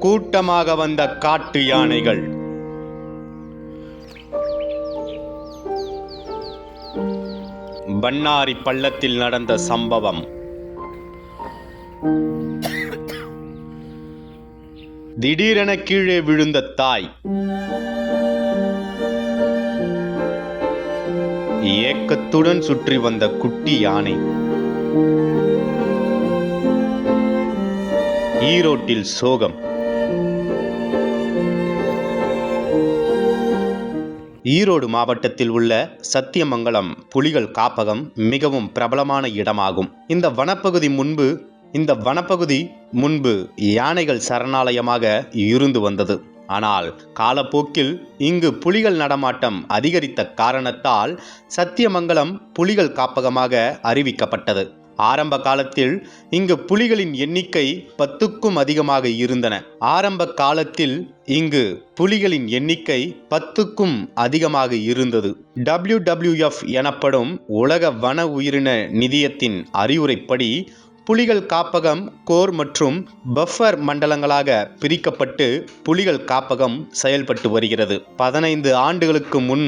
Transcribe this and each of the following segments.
கூட்டமாக வந்த காட்டு யானைகள். பண்ணாரி பள்ளத்தில் நடந்த சம்பவம். திடீரென கீழே விழுந்த தாய். ஏக்கத்துடன் சுற்றி வந்த குட்டி யானை. ஈரோட்டில் சோகம். ஈரோடு மாவட்டத்தில் உள்ள சத்தியமங்கலம் புலிகள் காப்பகம் மிகவும் பிரபலமான இடமாகும். இந்த வனப்பகுதி முன்பு யானைகள் சரணாலயமாக இருந்து வந்தது. ஆனால் காலப்போக்கில் இங்கு புலிகள் நடமாட்டம் அதிகரித்த காரணத்தால் சத்தியமங்கலம் புலிகள் காப்பகமாக அறிவிக்கப்பட்டது. ஆரம்ப காலத்தில் இங்கு புலிகளின் எண்ணிக்கை 10க்கும் அதிகமாக இருந்தது. WWF எனப்படும் உலக வன உயிரின நிதியத்தின் அறிவுரைப்படி புலிகள் காப்பகம் கோர் மற்றும் பஃபர் மண்டலங்களாக பிரிக்கப்பட்டு புலிகள் காப்பகம் செயல்பட்டு வருகிறது. 15 ஆண்டுகளுக்கு முன்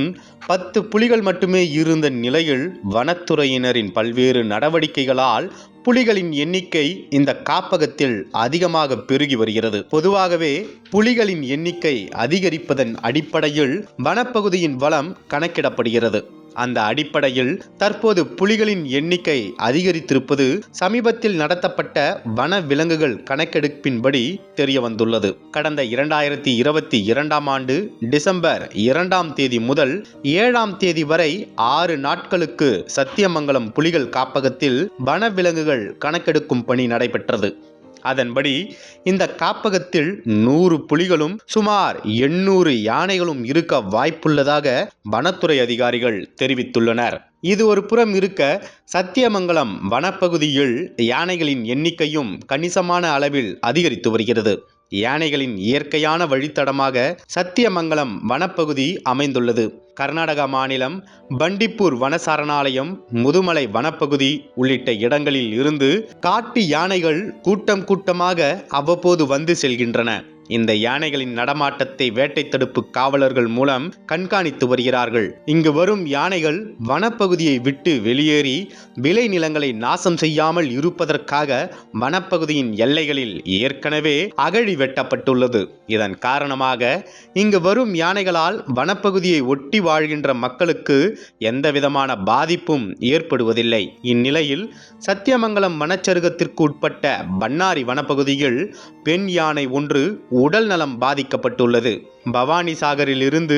10 புலிகள் மட்டுமே இருந்த நிலையில் வனத்துறையினரின் பல்வேறு நடவடிக்கைகளால் புலிகளின் எண்ணிக்கை இந்த காப்பகத்தில் அதிகமாக பெருகி வருகிறது. பொதுவாகவே புலிகளின் எண்ணிக்கை அதிகரிப்பதன் அடிப்படையில் வனப்பகுதியின் வளம் கணக்கிடப்படுகிறது. அந்த அடிப்படையில் தற்போது புலிகளின் எண்ணிக்கை அதிகரித்திருப்பது சமீபத்தில் நடத்தப்பட்ட வன விலங்குகள் கணக்கெடுப்பின்படி தெரிய வந்துள்ளது. கடந்த 2022ஆம் ஆண்டு டிசம்பர் 2ஆம் தேதி முதல் 7ஆம் தேதி வரை 6 நாட்களுக்கு சத்தியமங்கலம் புலிகள் காப்பகத்தில் வன விலங்குகள் கணக்கெடுக்கும் பணி நடைபெற்றது. அதன்படி இந்த காப்பகத்தில் 100 புலிகளும் சுமார் 800 யானைகளும் இருக்க வாய்ப்புள்ளதாக வனத்துறை அதிகாரிகள் தெரிவித்துள்ளனர். இது ஒரு புறம் இருக்க, சத்தியமங்கலம் வனப்பகுதியில் யானைகளின் எண்ணிக்கையும் கணிசமான அளவில் அதிகரித்து வருகிறது. யானைகளின் இயற்கையான வழித்தடமாக சத்தியமங்கலம் வனப்பகுதி அமைந்துள்ளது. கர்நாடக மாநிலம் பண்டிப்பூர் வன சரணாலயம், முதுமலை வனப்பகுதி உள்ளிட்ட இடங்களில் இருந்து காட்டு யானைகள் கூட்டமாக அவ்வப்போது வந்து செல்கின்றன. இந்த யானைகளின் நடமாட்டத்தை வேட்டை தடுப்பு காவலர்கள் மூலம் கண்காணித்து வருகிறார்கள். இங்கு வரும் யானைகள் வனப்பகுதியை விட்டு வெளியேறி விளை நிலங்களை நாசம் செய்யாமல் இருப்பதற்காக வனப்பகுதியின் எல்லைகளில் ஏற்கனவே அகழி வெட்டப்பட்டுள்ளது. இதன் காரணமாக இங்கு வரும் யானைகளால் வனப்பகுதியை ஒட்டி வாழ்கின்ற மக்களுக்கு எந்தவிதமான பாதிப்பும் ஏற்படுவதில்லை. இந்நிலையில் சத்தியமங்கலம் வனச்சருகத்திற்கு உட்பட்ட பண்ணாரி வனப்பகுதியில் பெண் யானை ஒன்று உடல் நலம் பாதிக்கப்பட்டுள்ளது. பவானி சாகரில் இருந்து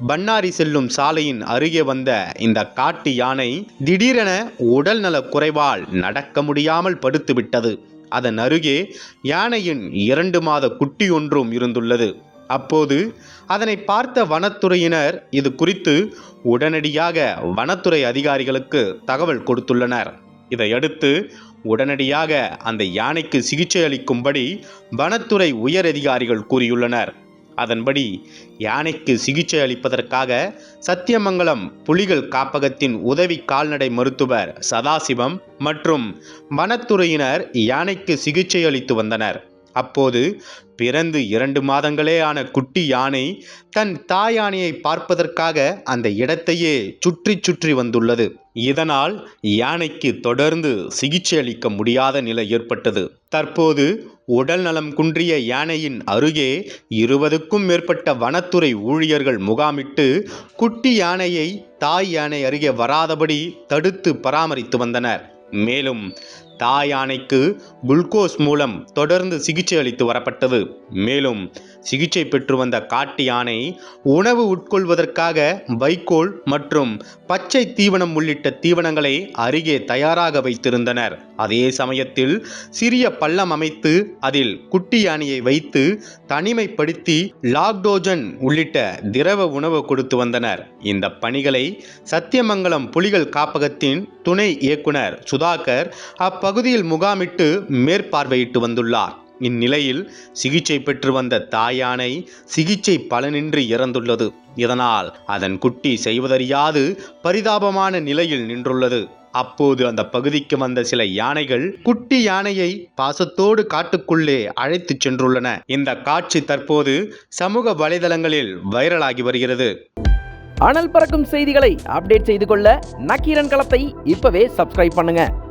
பண்ணாரி செல்லும் சாலையின் அருகே வந்த இந்த காட்டு யானை திடீரென உடல் நல குறைவால் நடக்க முடியாமல் படுத்துவிட்டது. அதன் அருகே யானையின் 2 மாத குட்டி ஒன்றும் இருந்துள்ளது. அப்போது அதனை பார்த்த வனத்துறையினர் இது குறித்து உடனடியாக வனத்துறை அதிகாரிகளுக்கு தகவல் கொடுத்துள்ளனர். இதையடுத்து உடனடியாக அந்த யானைக்கு சிகிச்சை அளிக்கும்படி வனத்துறை உயரதிகாரிகள் கூறியுள்ளனர். அதன்படி யானைக்கு சிகிச்சை அளிப்பதற்காக சத்தியமங்கலம் புலிகள் காப்பகத்தின் உதவி கால்நடை மருத்துவர் சதாசிவம் மற்றும் வனத்துறையினர் யானைக்கு சிகிச்சை அளித்து வந்தனர். அப்போது பிறந்து 2 மாதங்களே ஆன குட்டி யானை தன் தாய் யானையை பார்ப்பதற்காக அந்த இடத்தையே சுற்றி வந்துள்ளது. இதனால் யானைக்கு தொடர்ந்து சிகிச்சை அளிக்க முடியாத நிலை ஏற்பட்டது. தற்போது உடல் நலம் குன்றிய யானையின் அருகே 20க்கும் மேற்பட்ட வனத்துறை ஊழியர்கள் முகாமிட்டு குட்டி யானையை தாய் யானை அருகே வராதபடி தடுத்து பராமரித்து வந்தனர். மேலும் தாய் யானைக்கு குளுக்கோஸ் மூலம் தொடர்ந்து சிகிச்சை அளித்து வரப்பட்டது. மேலும் சிகிச்சை பெற்று வந்த காட்டு யானை உணவு உட்கொள்வதற்காக வைக்கோல் மற்றும் பச்சை தீவனம் உள்ளிட்ட தீவனங்களை அருகே தயாராக வைத்திருந்தனர். அதே சமயத்தில் சிறிய பள்ளம் அமைத்து அதில் குட்டி யானையை வைத்து தனிமைப்படுத்தி லாக்டோஜன் உள்ளிட்ட திரவ உணவு கொடுத்து வந்தனர். இந்த பணிகளை சத்தியமங்கலம் புலிகள் காப்பகத்தின் துணை இயக்குனர் சுதாகர் அப்பகுதியில் முகாமிட்டு மேற்பார்வையிட்டு வந்துள்ளார். இந்நிலையில் சிகிச்சை பெற்று வந்த தாய் யானை சிகிச்சை பலனின்றி இறந்துள்ளது. இதனால் அதன் குட்டி செய்வதறியாது பரிதாபமான நிலையில் நின்றுள்ளது. அப்போது அந்த பகுதிக்கு வந்த சில யானைகள் குட்டி யானையை பாசத்தோடு காட்டுக்குள்ளே அழைத்து சென்றுள்ளன. இந்த காட்சி தற்போது சமூக வலைதளங்களில் வைரலாகி வருகிறது. அனல் பறக்கும் செய்திகளை அப்டேட் செய்து கொள்ள நக்கீரன் களத்தை இப்பவே சப்ஸ்கிரைப் பண்ணுங்க.